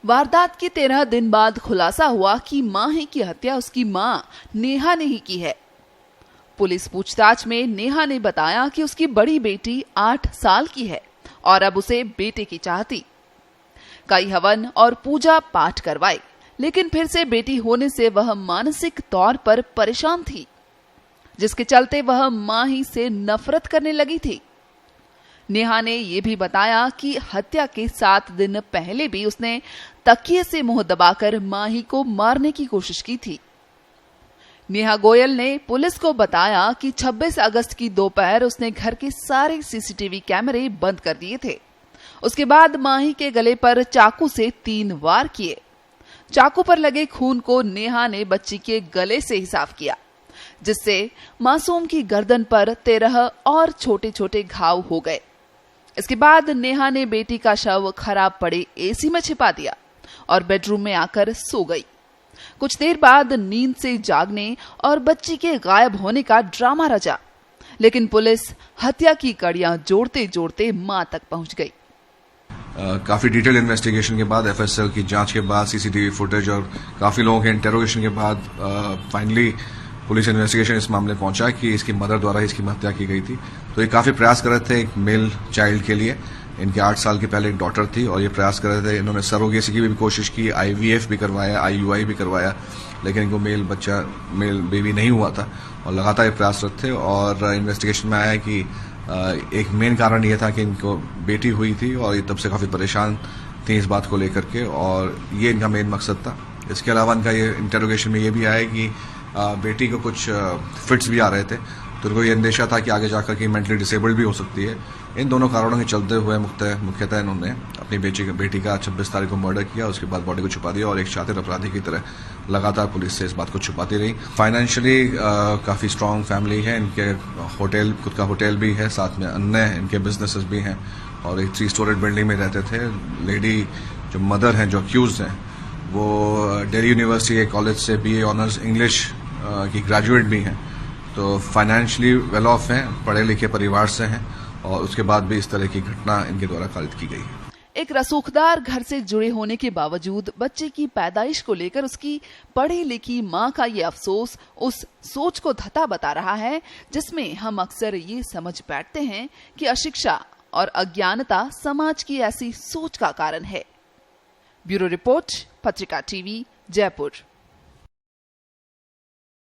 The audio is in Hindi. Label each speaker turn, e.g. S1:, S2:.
S1: वारदात के 13 दिन बाद खुलासा हुआ कि माही की हत्या उसकी मां नेहा ने ही की है। पुलिस पूछताछ में नेहा ने बताया कि उसकी बड़ी बेटी 8 साल की है और अब उसे बेटे की चाह थी। कई हवन और पूजा पाठ करवाए, लेकिन फिर से बेटी होने से वह मानसिक तौर पर परेशान थी, जिसके चलते वह माही से नफरत करने लगी थी। नेहा ने यह भी बताया कि हत्या के 7 दिन पहले भी उसने तकिए से मुंह दबाकर माही को मारने की कोशिश की थी। नेहा गोयल ने पुलिस को बताया कि 26 अगस्त की दोपहर उसने घर के सारे सीसीटीवी कैमरे बंद कर दिए थे। उसके बाद माही के गले पर चाकू से 3 वार किए। चाकू पर लगे खून को नेहा ने बच्ची के गले से ही साफ किया, जिससे मासूम की गर्दन पर 13 और छोटे छोटे घाव हो गए। इसके बाद नेहा ने बेटी का शव खराब पड़े एसी में छिपा दिया और बेडरूम में आकर सो गई। कुछ देर बाद नींद से जागने और बच्ची के गायब होने का ड्रामा रचा, लेकिन पुलिस हत्या की कड़ियां जोड़ते जोड़ते मां तक पहुंच गई।
S2: काफी डिटेल इन्वेस्टिगेशन के बाद, एफएसएल की जांच के बाद, सीसीटीवी फुटेज और काफी लोगों के इंटेरोगेशन के बाद फाइनली पुलिस इन्वेस्टिगेशन इस मामले पहुंचा कि इसकी मदर द्वारा इसकी हत्या की गई थी। तो ये काफी प्रयास कर रहे थे एक मेल चाइल्ड के लिए। इनके 8 साल की पहले एक डॉटर थी और ये प्रयास कर रहे थे। इन्होंने सरोगेसी की भी कोशिश की, IVF भी करवाया, IUI भी करवाया, लेकिन इनको मेल बेबी नहीं हुआ था और लगातार ये प्रयासरत थे। और इन्वेस्टिगेशन में आया कि एक मेन कारण ये था कि इनको बेटी हुई थी और ये तब से काफी परेशान थी इस बात को लेकर के, और ये इनका मेन मकसद था। इसके अलावा इनका ये इंटेरोगेशन में ये भी आया कि बेटी को कुछ फिट्स भी आ रहे थे, तो उनको ये अंदेशा था कि आगे जाकर के मेंटली डिसेबल्ड भी हो सकती है। इन दोनों कारणों के चलते हुए मुख्यतः इन्होंने अपनी बेटी का 26 तारीख को मर्डर किया। उसके बाद बॉडी को छुपा दिया और एक शातिर अपराधी की तरह लगातार पुलिस से इस बात को छुपाती रही। फाइनेंशियली काफी स्ट्रांग फैमिली है इनके, खुद का होटल भी है, साथ में अन्य इनके बिजनेसेस भी हैं और एक 3 स्टोरेड बिल्डिंग में रहते थे। लेडी जो मदर हैं, जो अक्यूज हैं, वो दिल्ली यूनिवर्सिटी के कॉलेज से BA ऑनर्स इंग्लिश की ग्रेजुएट भी हैं, तो फाइनेंशियली वेल ऑफ हैं, पढ़े लिखे परिवार से हैं और उसके बाद भी इस तरह की घटना इनके द्वारा खारिज की गई है।
S1: एक रसूखदार घर से जुड़े होने के बावजूद बच्चे की पैदाइश को लेकर उसकी पढ़ी लिखी मां का ये अफसोस उस सोच को धता बता रहा है, जिसमें हम अक्सर ये समझ बैठते हैं कि अशिक्षा और अज्ञानता समाज की ऐसी सोच का कारण है। ब्यूरो रिपोर्ट, पत्रिका TV, जयपुर।